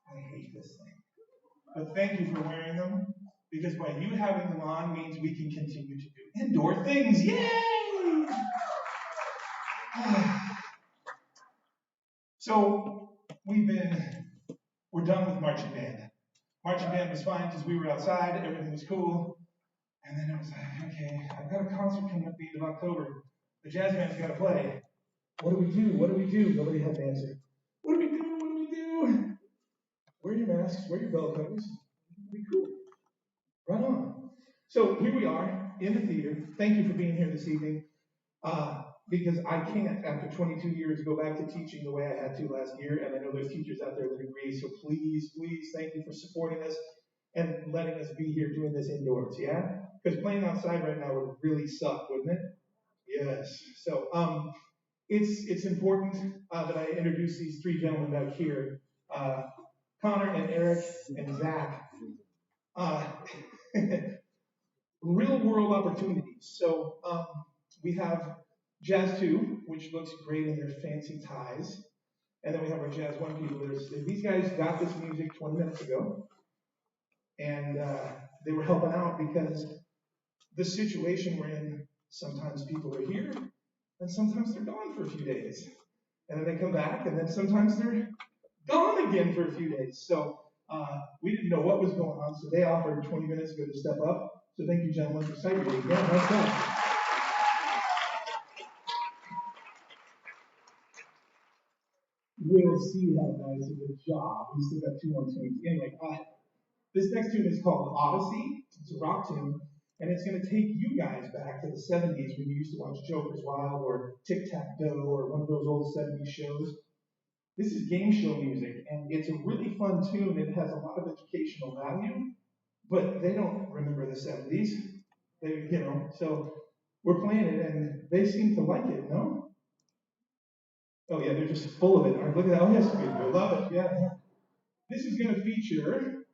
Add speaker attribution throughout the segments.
Speaker 1: I hate this thing. But thank you for wearing them, because by you having them on means we can continue to do indoor things. Yay! So we're done with marching band. Marching band was fine because we were outside, everything was cool. And then I was like, okay, I've got a concert coming up at the end of October. The jazz band's got to play. What do we do? What do we do? Nobody had an answer. What do we do? What do we do? Wear your masks, wear your bell covers. It'll be cool. Right on. So here we are in the theater. Thank you for being here this evening. Because I can't, after 22 years, go back to teaching the way I had to last year. And I know there's teachers out there that agree. So please, please, thank you for supporting us and letting us be here doing this indoors. Yeah? Because playing outside right now would really suck, wouldn't it? Yes. So it's important that I introduce these three gentlemen back here, Connor and Eric and Zach. Real world opportunities. So we have Jazz 2, which looks great in their fancy ties. And then we have our Jazz 1 people. These guys got this music 20 minutes ago. And they were helping out because the situation we're in, sometimes people are here, and sometimes they're gone for a few days. And then they come back, and then sometimes they're gone again for a few days. So we didn't know what was going on, so they offered 20 minutes ago to step up. So thank you, gentlemen, for sight reading. Yeah, nice job. We'll see how nice of a job. We still got two more tunes. Anyway, this next tune is called Odyssey. It's a rock tune, and it's going to take you guys back to the 70s when you used to watch Joker's Wild or Tic Tac Toe or one of those old 70s shows. This is game show music, and it's a really fun tune. It has a lot of educational value, but they don't remember the 70s. So we're playing it, and they seem to like it, no? Oh, yeah, they're just full of it. All right, look at that. Oh, yes, we love it. Yeah. This is going to feature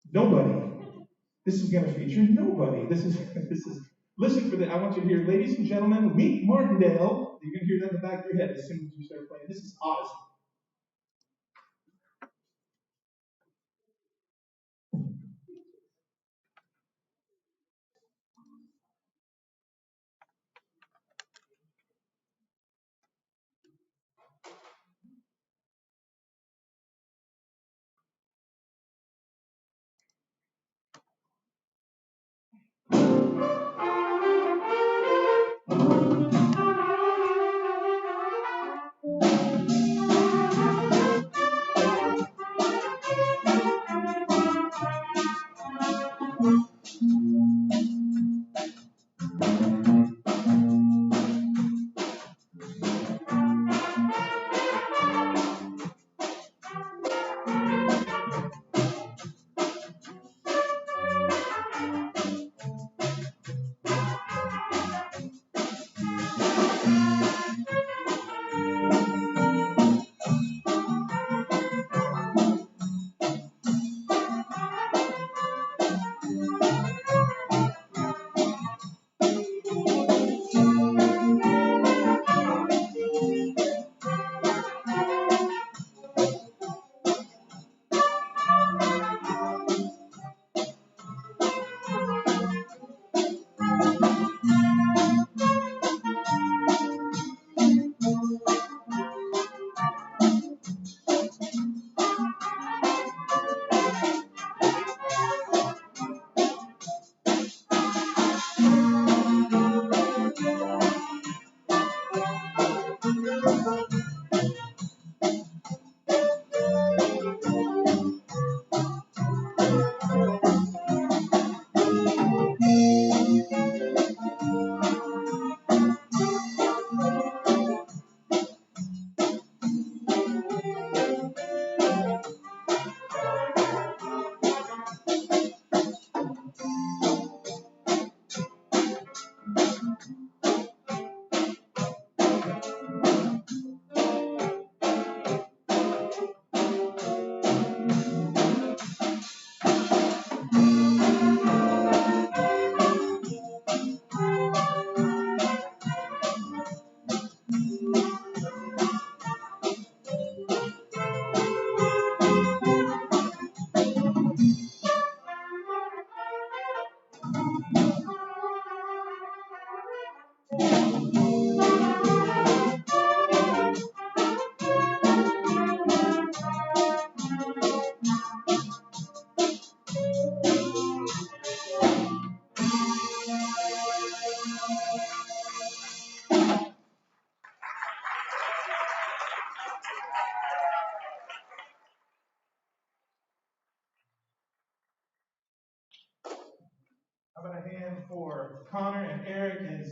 Speaker 1: nobody. This is going to feature nobody. This is, listen for that. I want you to hear, ladies and gentlemen, meet Martindale. You're going to hear that in the back of your head as soon as you start playing. This is Odyssey.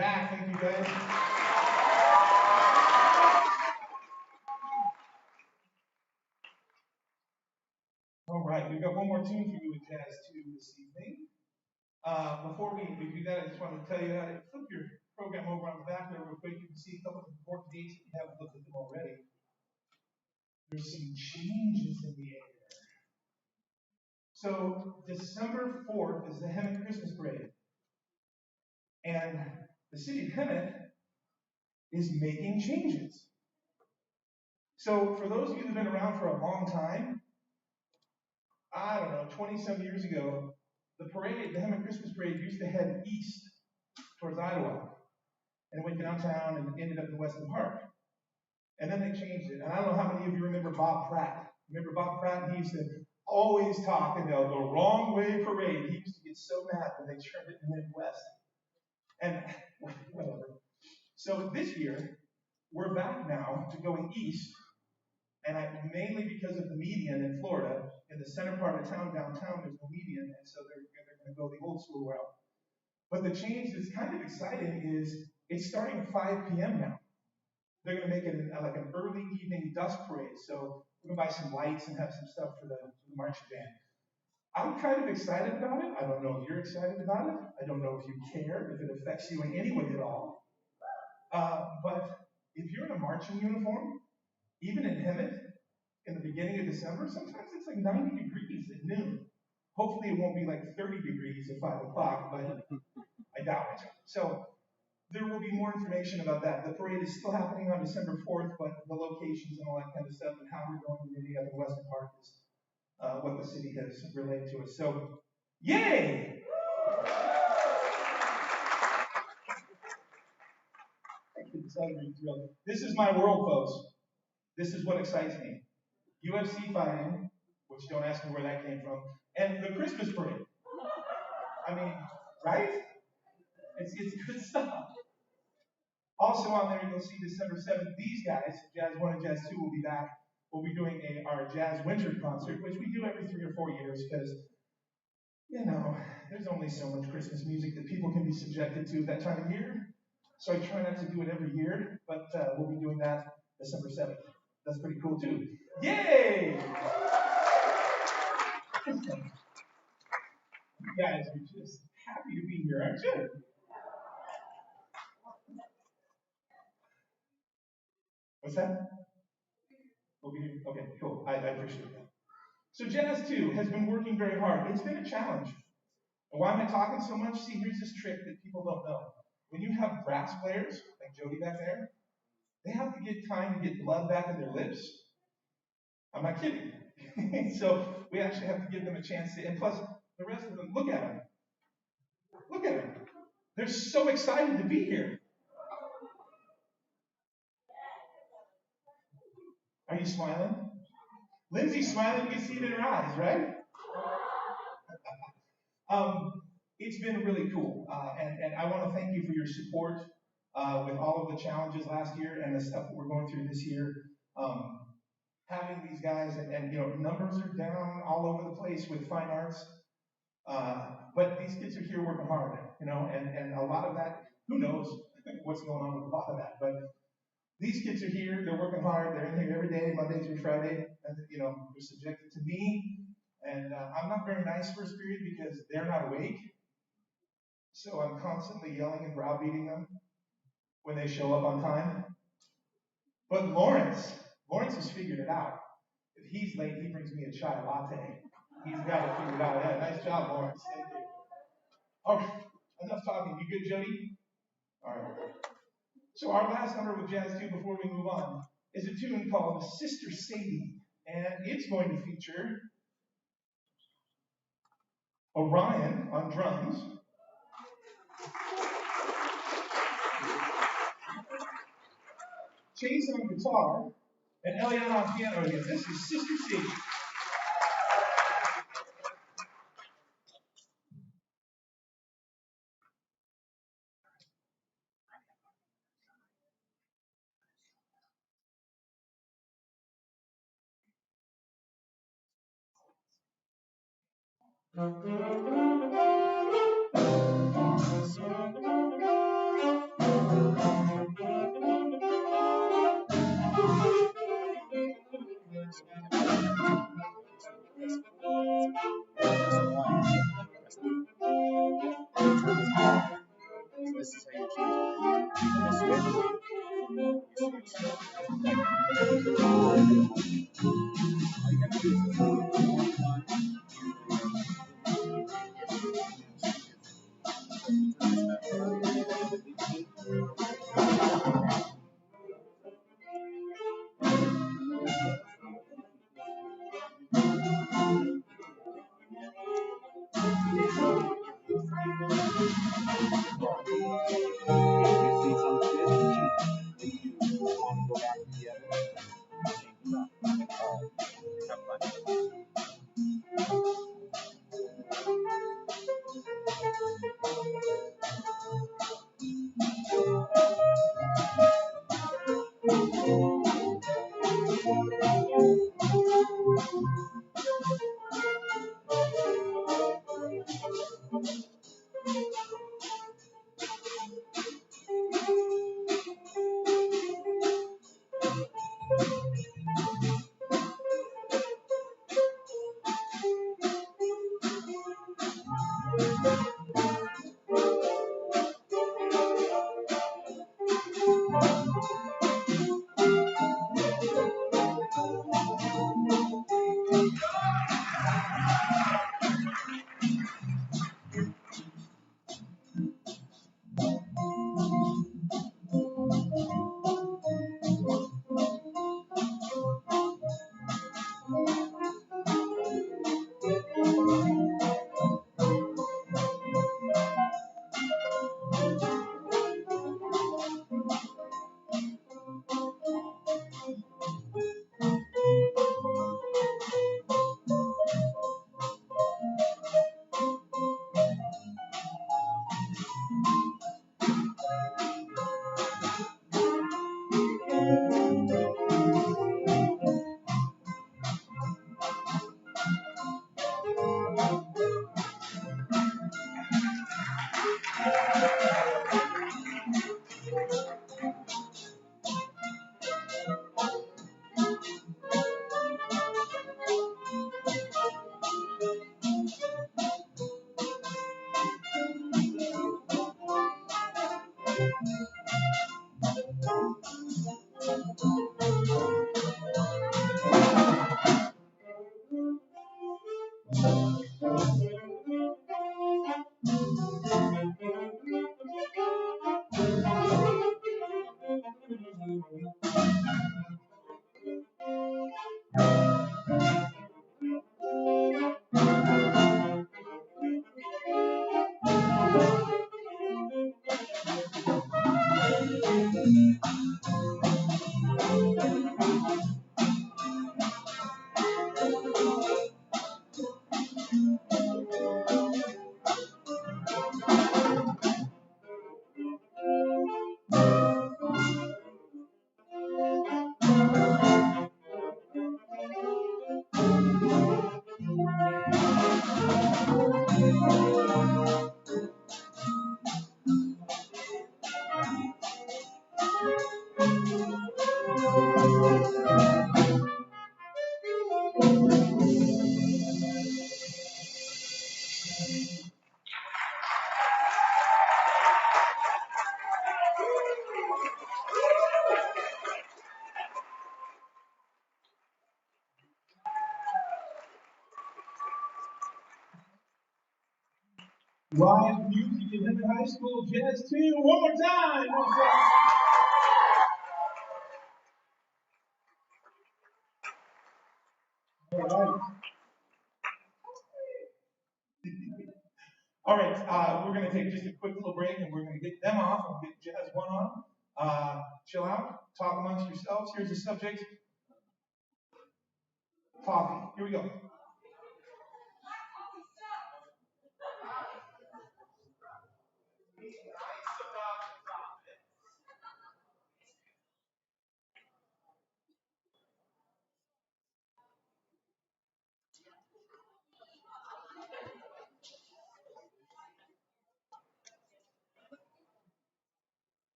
Speaker 1: Zach, thank you guys. All right, we've got one more tune for you with Jazz 2 this evening. Before we do that, I just wanted to tell you how to flip your program over on the back there real quick. You can see a couple of important dates if you haven't looked at them already. There's some changes in the air. So December 4th is the Hemet Christmas Parade. And the city of Hemet is making changes. So for those of you who've been around for a long time, I don't know, 20-some years ago, the parade, the Hemet Christmas Parade, used to head east towards Ottawa. And it went downtown and ended up in Weston Park. And then they changed it. And I don't know how many of you remember Bob Pratt. Remember Bob Pratt? He used to always talk in the wrong way parade. He used to get so mad when they turned it in the Midwest. And whatever. So this year, we're back now to going east. And mainly because of the median in Florida, in the center part of town, downtown, there's no median, and so they're going to go the old school route. But the change that's kind of exciting is it's starting at 5 p.m. now. They're going to make it like an early evening dusk parade, so we're going to buy some lights and have some stuff for the marching band. I'm kind of excited about it. I don't know if you're excited about it. I don't know if you care, if it affects you in any way at all. But if you're in a marching uniform, even in Hemet, in the beginning of December, sometimes it's like 90 degrees at noon. Hopefully it won't be like 30 degrees at 5 o'clock, but I doubt it. So there will be more information about that. The parade is still happening on December 4th, but the locations and all that kind of stuff and how we're going to the other Weston Park is what the city has relayed to us. So, yay! This is my world, folks. This is what excites me. UFC fighting, which don't ask me where that came from, and the Christmas parade. I mean, right? It's good stuff. Also on there, you'll see December 7th, these guys, Jazz 1 and Jazz 2, will be back. We'll be doing our Jazz Winter concert, which we do every 3 or 4 years because, you know, there's only so much Christmas music that people can be subjected to that time of year. So I try not to do it every year, but we'll be doing that December 7th. That's pretty cool, too. Yay! You guys are just happy to be here, aren't you? What's that? Okay, cool. I appreciate that. So Jazz 2 has been working very hard. It's been a challenge. And why am I talking so much? See, here's this trick that people don't know. When you have brass players, like Jody back there, they have to get time to get blood back in their lips. I'm not kidding. So we actually have to give them a chance to, and plus, the rest of them, look at them. Look at them. They're so excited to be here. Are you smiling? Lindsay's smiling. You can see it in her eyes, right? It's been really cool, and I want to thank you for your support with all of the challenges last year and the stuff that we're going through this year. Having these guys, and you know, numbers are down all over the place with fine arts, but these kids are here working hard, you know, and a lot of that, who knows what's going on with a lot of that, but these kids are here, they're working hard, they're in here every day, Monday through Friday, and you know, they're subjected to me, and I'm not very nice first period because they're not awake. So I'm constantly yelling and browbeating them when they show up on time. But Lawrence has figured it out. If he's late, he brings me a chai latte. He's got it figured out. Yeah, nice job, Lawrence. Thank you. All right, enough talking. You good, Jody? All right. So our last number with Jazz 2 before we move on is a tune called Sister Sadie. And it's going to feature Orion on drums, Chase on guitar, and Eliana on piano again. This is Sister Sadie. Live music is in the high school jazz too. One more time. All right, we're going to take just a quick little break and we're going to get them off and get Jazz One on. Chill out, talk amongst yourselves. Here's the subject coffee. Here we go.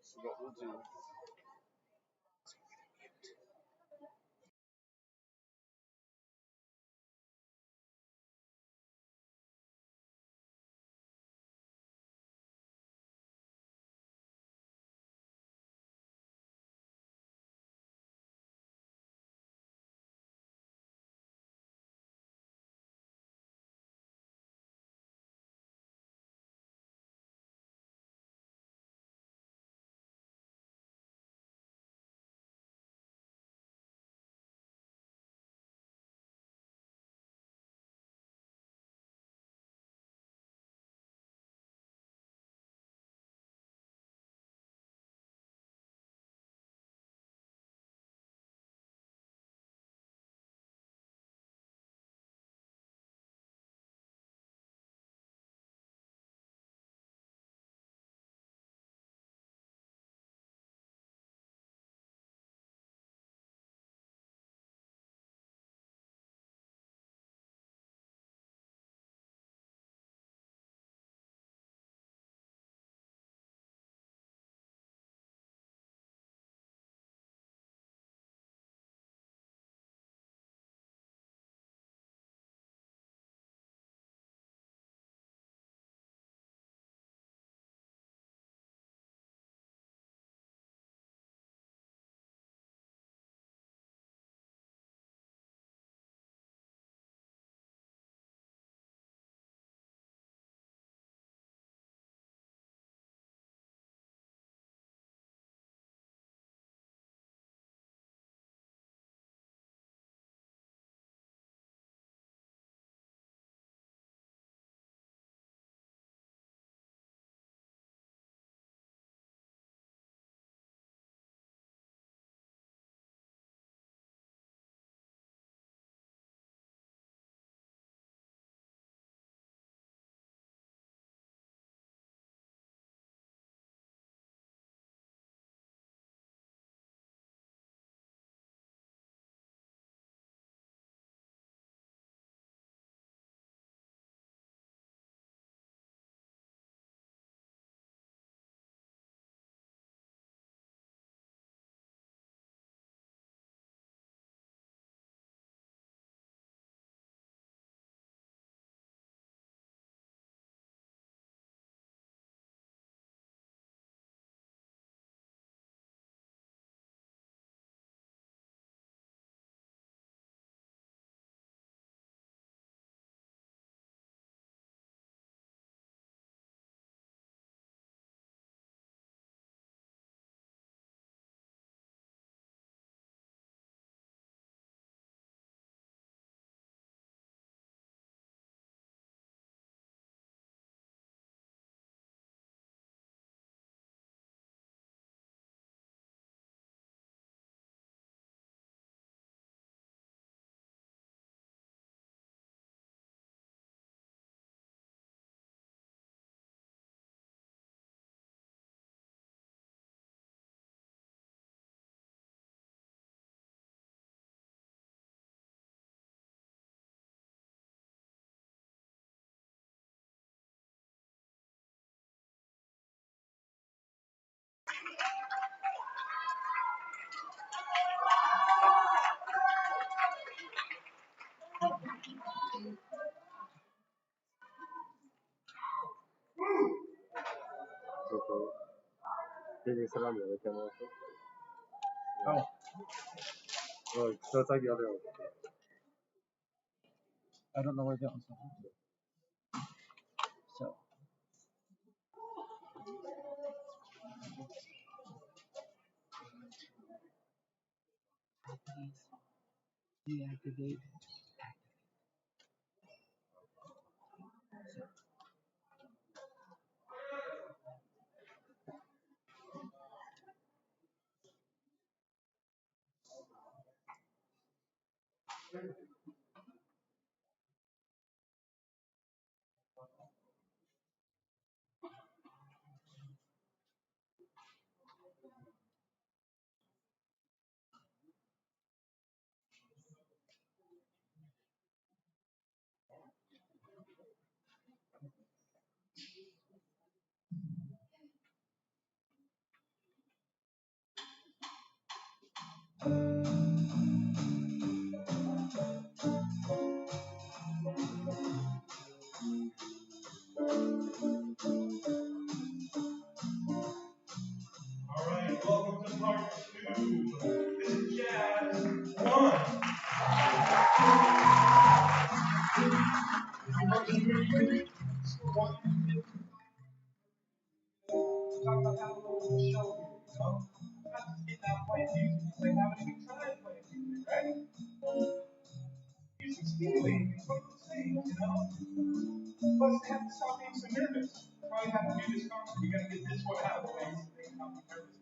Speaker 2: So what we'll do Did you sit on the other camera?
Speaker 1: Oh.
Speaker 2: Oh, so it's like the other one.
Speaker 1: I don't know where that one's from. So. Deactivate. All right, welcome to part 2. This is Jazz 1. Talk about how we're going to show here, you know? Not just getting out playing music, it's like having a good time playing music, right? Music's healing, it's one of those things, you know? Plus, they have to stop being so nervous. That's why you have to do this concert. You gotta get this one out of the way so they can not be nervous.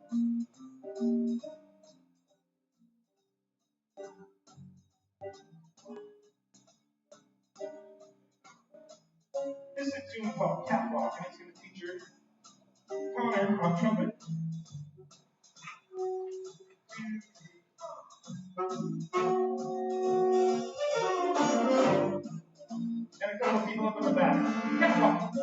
Speaker 1: This is a tune called Catwalk, and it's going to feature Connor on trumpet. And a couple people up in the back. Catwalk.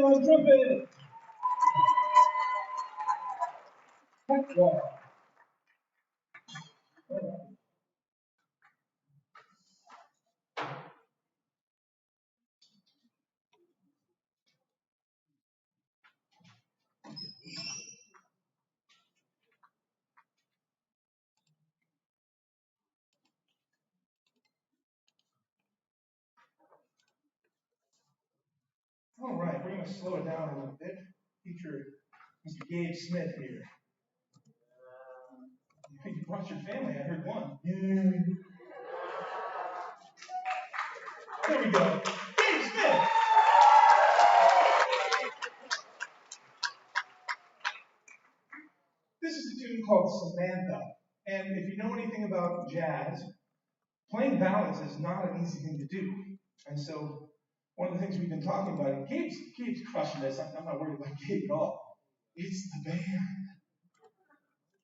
Speaker 1: On trumpet. All right, we're going to slow it down a little bit. Feature Mr. Gabe Smith here. You brought your family, I heard one. Yay. There we go. Gabe Smith! This is a tune called Samantha. And if you know anything about jazz, playing ballads is not an easy thing to do. And so, one of the things we've been talking about, Gabe's crushing this. I'm not worried about Gabe at all. It's the band.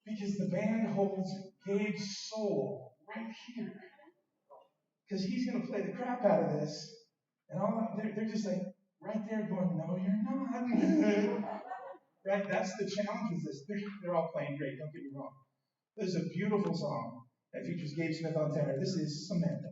Speaker 1: Because the band holds Gabe's soul right here. Because he's going to play the crap out of this. And they're just like, right there going, no, you're not. Right? That's the challenge with this. They're all playing great, don't get me wrong. This is a beautiful song that features Gabe Smith on tenor. This is Samantha.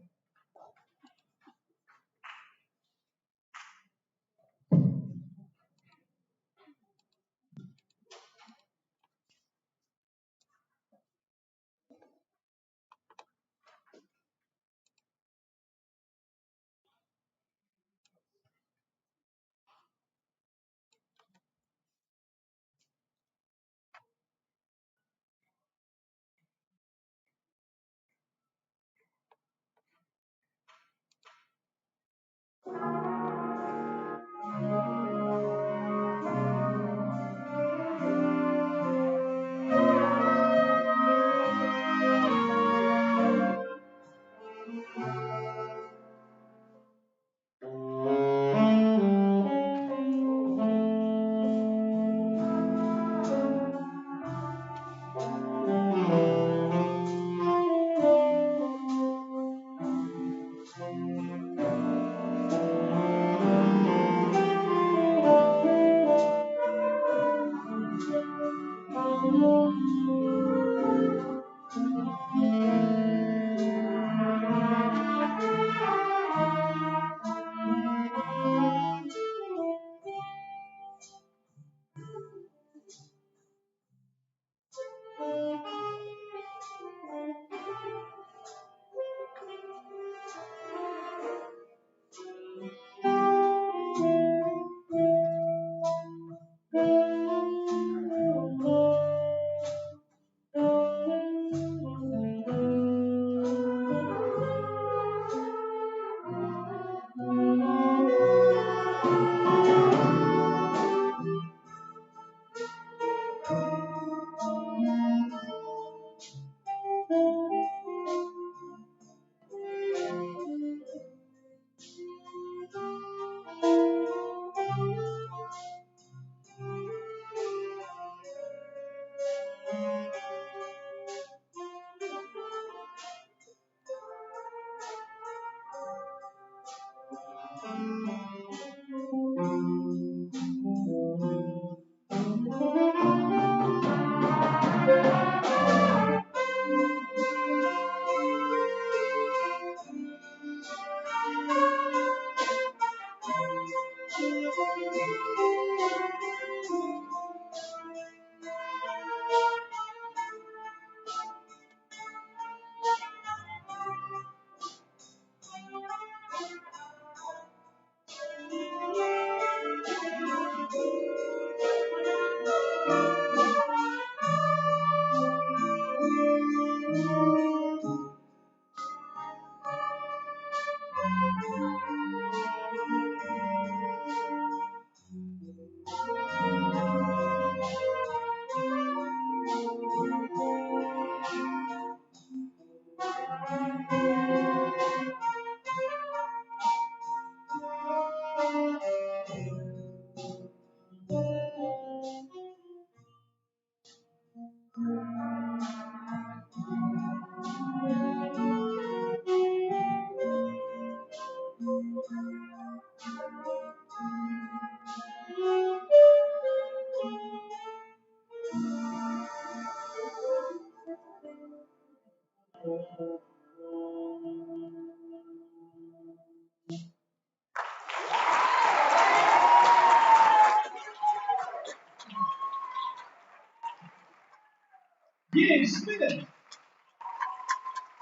Speaker 1: Yeah, Smith.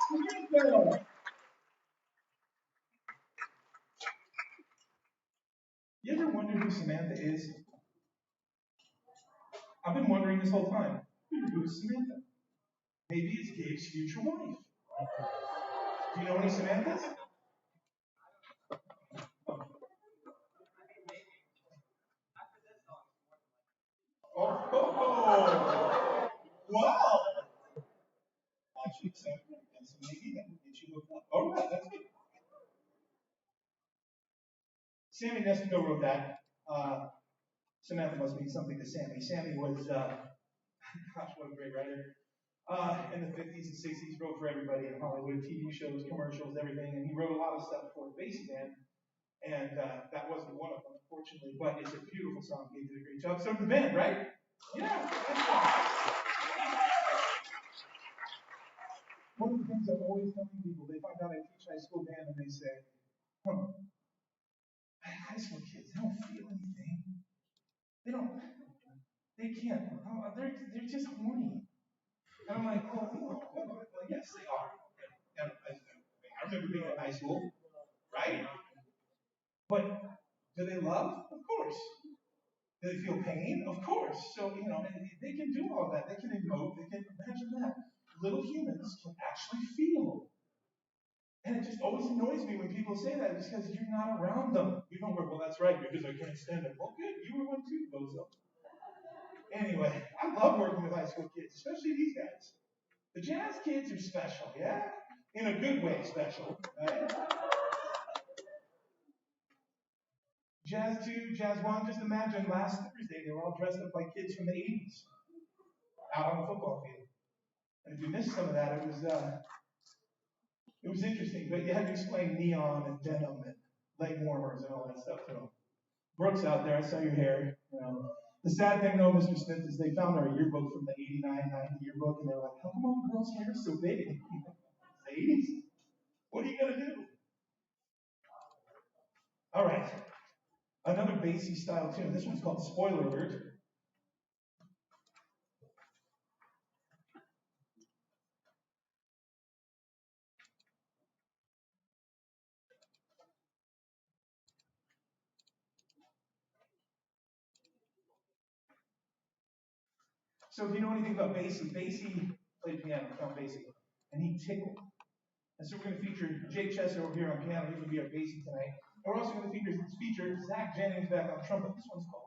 Speaker 1: Samantha. You ever wonder who Samantha is? I've been wondering this whole time. Who's Samantha? Maybe it's Gabe's future wife. Do you know any Samanthas? Oh. Wow. Actually, so maybe that would get you hooked up. All right, that's good. Sammy Nestico wrote that. Samantha must mean something to Sammy. Sammy was, gosh, what a great writer. In the 50s and 60s, wrote for everybody in Hollywood, TV shows, commercials, everything. And he wrote a lot of stuff for the Basie Band. And that wasn't one of them, unfortunately. But it's a beautiful song. He did a great job. So did the band, right? Yeah, that's right. One of the things I'm always telling people, they find out I teach high school band and they say, huh, high school kids, they don't feel anything. They don't, they can't, they're just horny. And I'm like, oh, well, yes, they are. And I remember being in high school, right? But do they love? Of course. Do they feel pain? Of course. So, they can do all that. They can emote. They can imagine that. Little humans can actually feel. And it just always annoys me when people say that because you're not around them. You don't go, well, that's right, because I can't stand them. Well, good. You were one too, bozo. Anyway, I love working with high school kids, especially these guys. The jazz kids are special, yeah? In a good way, special. Right? Jazz 2, Jazz 1, just imagine last Thursday they were all dressed up like kids from the 80s out on the football field. And if you missed some of that, it was interesting, but you had to explain neon and denim and leg warmers and all that stuff to them. Brooks out there, I saw your hair. The sad thing though, Mr. Smith, is they found our yearbook from the 89, 90 yearbook, and they're like, how come all the girls' hair is so big? The 80s? What are you going to do? All right. Another Basie style tune. This one's called Spoiler Alert. So if you know anything about Basie, Basie played piano, Count Basie, and he tickled. And so we're going to feature Jake Chester over here on piano. He's going to be our Basie tonight. And we're also going to feature Zach Jennings back on trumpet. This one's called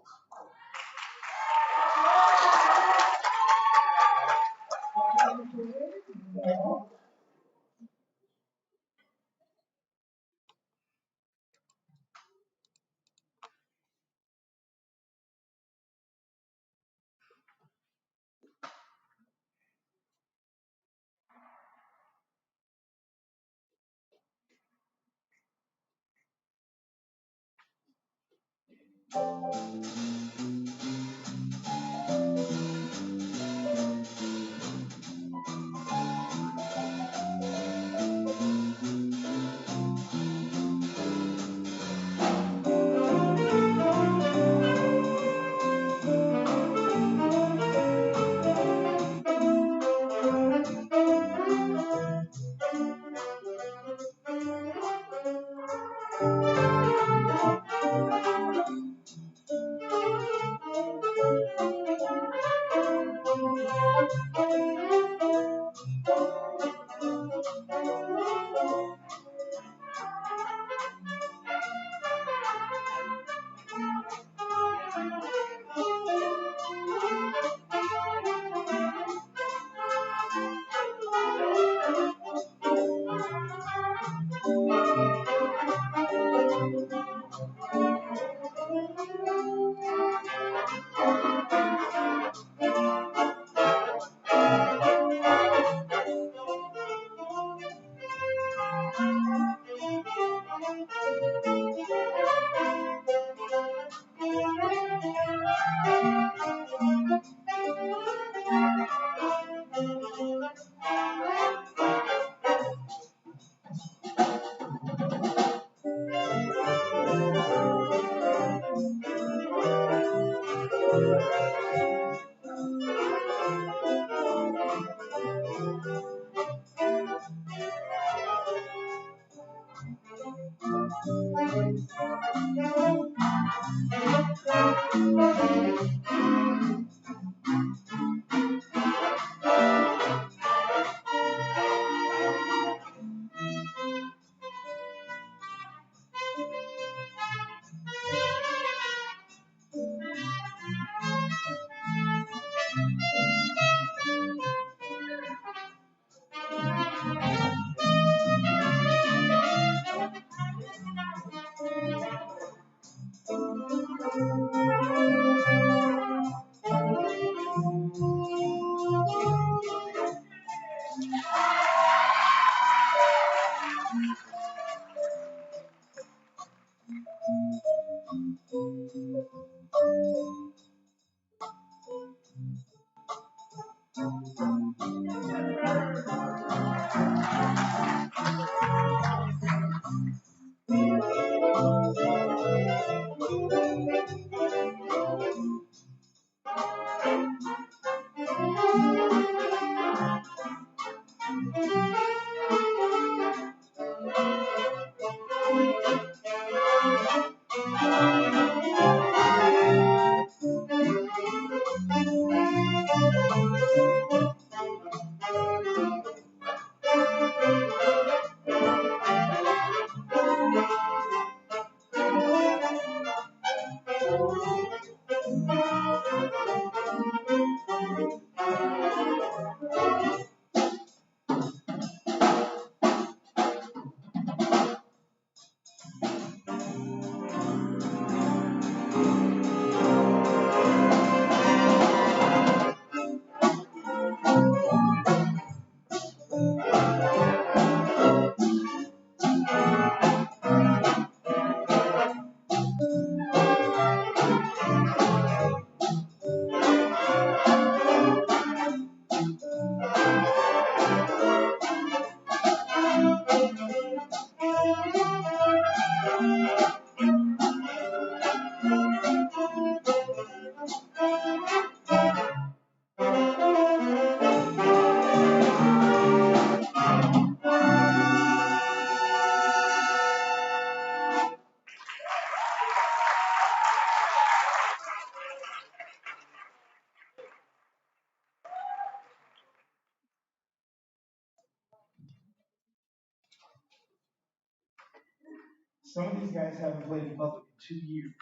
Speaker 1: Some of these guys haven't played in public in 2 years.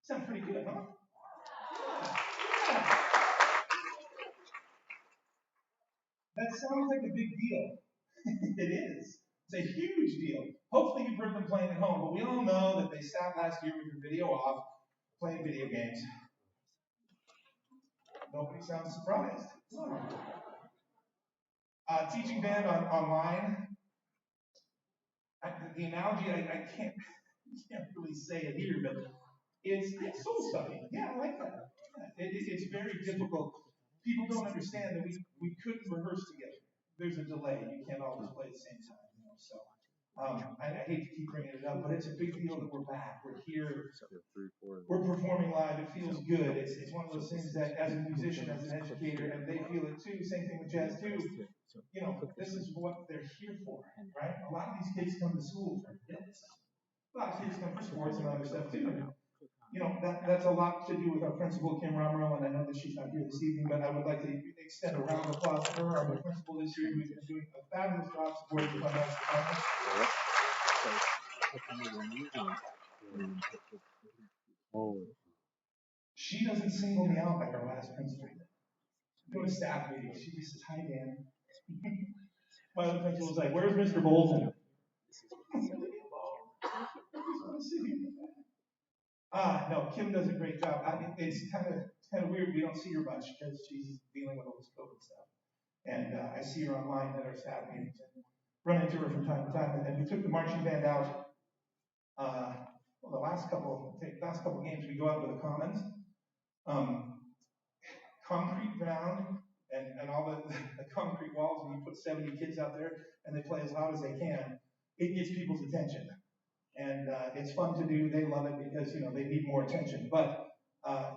Speaker 1: Sounds pretty good, huh? Yeah. That sounds like a big deal. It is. It's a huge deal. Hopefully you've heard them playing at home, but we all know that they stopped last year with their video off, playing video games. Nobody sounds surprised. Teaching band online. The analogy, I can't really say it here, but It's soul sucking. Yeah, I like that. Yeah. It's very difficult. People don't understand that we couldn't rehearse together. There's a delay. You can't always play at the same time. So I hate to keep bringing it up, but it's a big deal that we're back. We're here. We're performing live. It feels good. It's one of those things that, as a musician, as an educator, and they feel it too. Same thing with jazz too. You know, this is what they're here for, right? A lot of these kids come to school for this. A lot of kids come for sports and other stuff too. You know, that's a lot to do with our principal, Kim Romero, and I know that she's not here this evening, but I would like to extend a round of applause to her, our principal this year, who's been doing a fabulous job supporting the Funhouse department. She doesn't single me out like our last principal did. Go to staff meetings, she just says, "Hi, Dan." My other principal was like, "Where's Mr. Bolton?" No, Kim does a great job. It's kind of weird. We don't see her much because she's dealing with all this COVID stuff. And I see her online at our staff meetings and run into her from time to time. And then we took the marching band out. The last couple games, we go out to the commons, concrete ground, and all the concrete walls. And you put 70 kids out there, and they play as loud as they can. It gets people's attention. And it's fun to do. They love it because, you know, they need more attention. But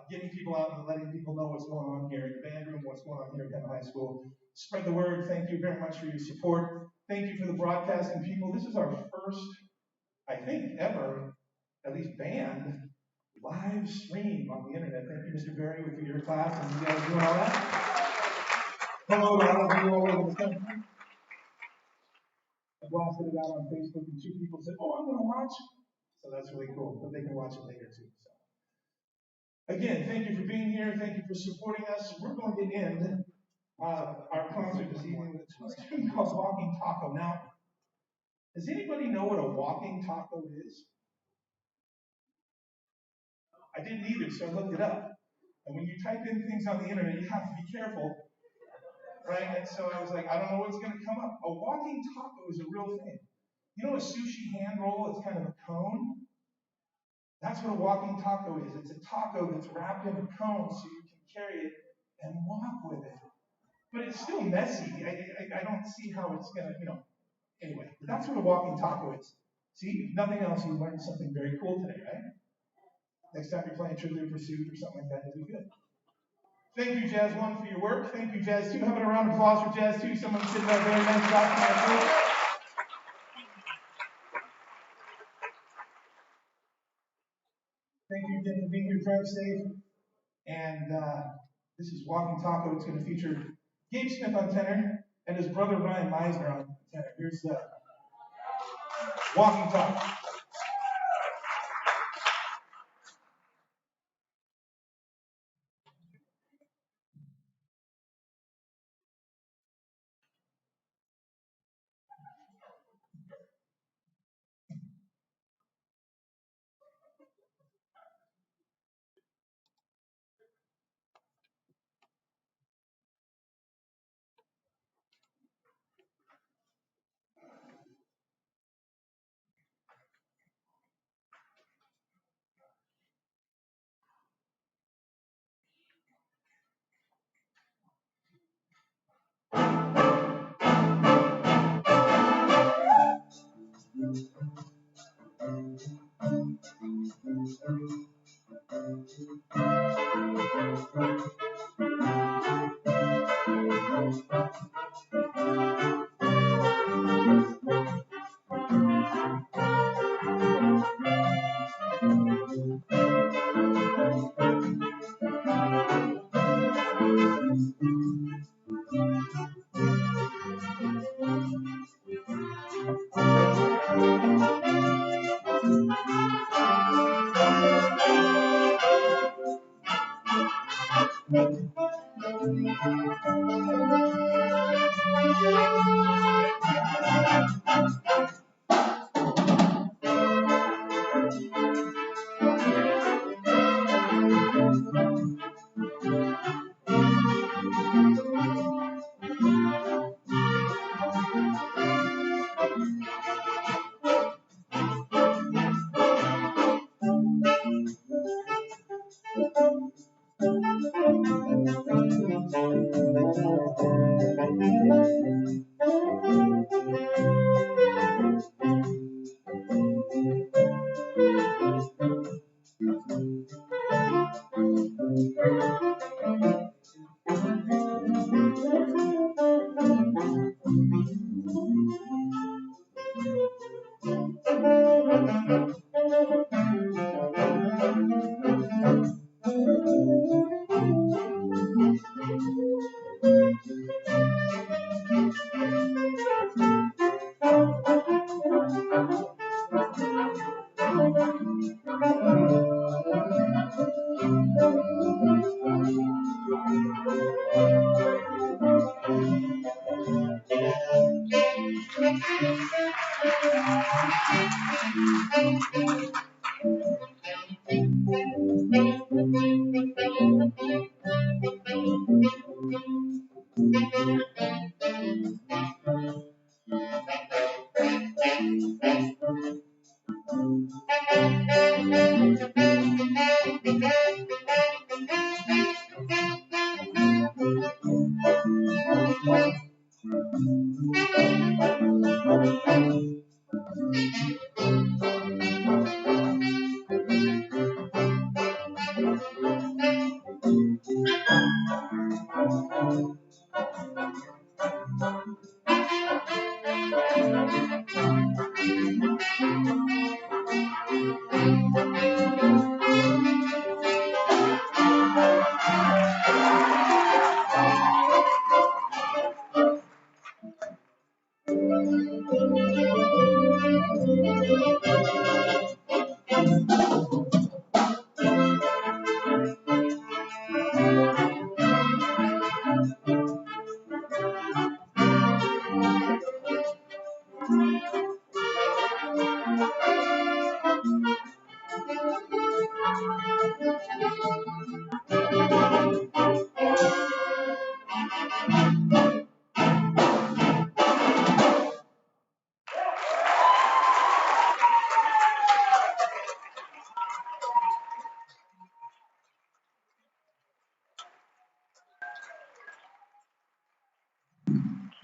Speaker 1: getting people out and letting people know what's going on here in the band room, what's going on here at Denver High School. Spread the word. Thank you very much for your support. Thank you for the broadcasting people. This is our first, I think, ever, at least band, live stream on the internet. Thank you, Mr. Berry, with your class and you guys doing all that. Hello to all of you all over the country. I blasted it out on Facebook, and 2 people said, "Oh, I'm going to watch." So that's really cool, but they can watch it later too. So again, thank you for being here. Thank you for supporting us. We're going to end our concert this evening with a tune called "Walking Taco." Now, does anybody know what a walking taco is? I didn't either, so I looked it up. And when you type in things on the internet, you have to be careful. Right? And so I was like, I don't know what's going to come up. A walking taco is a real thing. You know a sushi hand roll? It's kind of a cone. That's what a walking taco is. It's a taco that's wrapped in a cone so you can carry it and walk with it. But it's still messy. I don't see how it's going to, you know. Anyway, that's what a walking taco is. See, if nothing else, you learned something very cool today, right? Next time you're playing Trivial Pursuit or something like that, it'll be good. Thank you, Jazz 1, for your work. Thank you, Jazz 2. How about a round of applause for Jazz 2? Someone did that very nice job tonight. Thank you again for being here. Drive safe. And this is Walking Taco. It's going to feature Gabe Smith on tenor and his brother Ryan Meisner on tenor. Here's Walking Taco.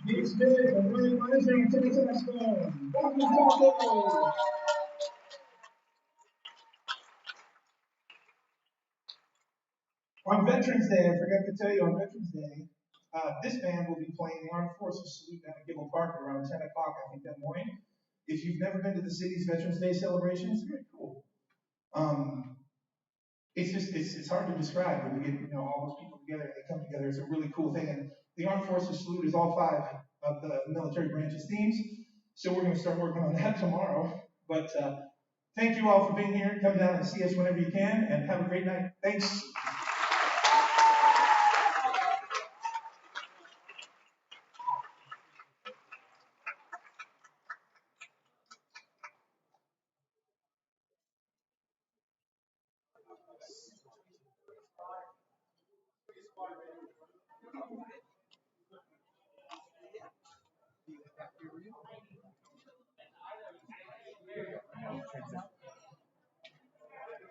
Speaker 1: These kids are really rising to the task band. Welcome, On Veterans Day, I forgot to tell you, on Veterans Day, this band will be playing the Armed Forces Salute down at Gibble Park at around 10 o'clock, I think, that morning. If you've never been to the city's Veterans Day celebration, it's very cool. Um, it's hard to describe when we get all those people together and they come together. It's a really cool thing. And the Armed Forces Salute is all 5 of the military branches themes. So we're going to start working on that tomorrow. But thank you all for being here. Come down and see us whenever you can, and have a great night. Thanks.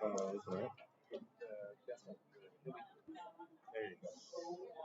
Speaker 2: That's right. There you go.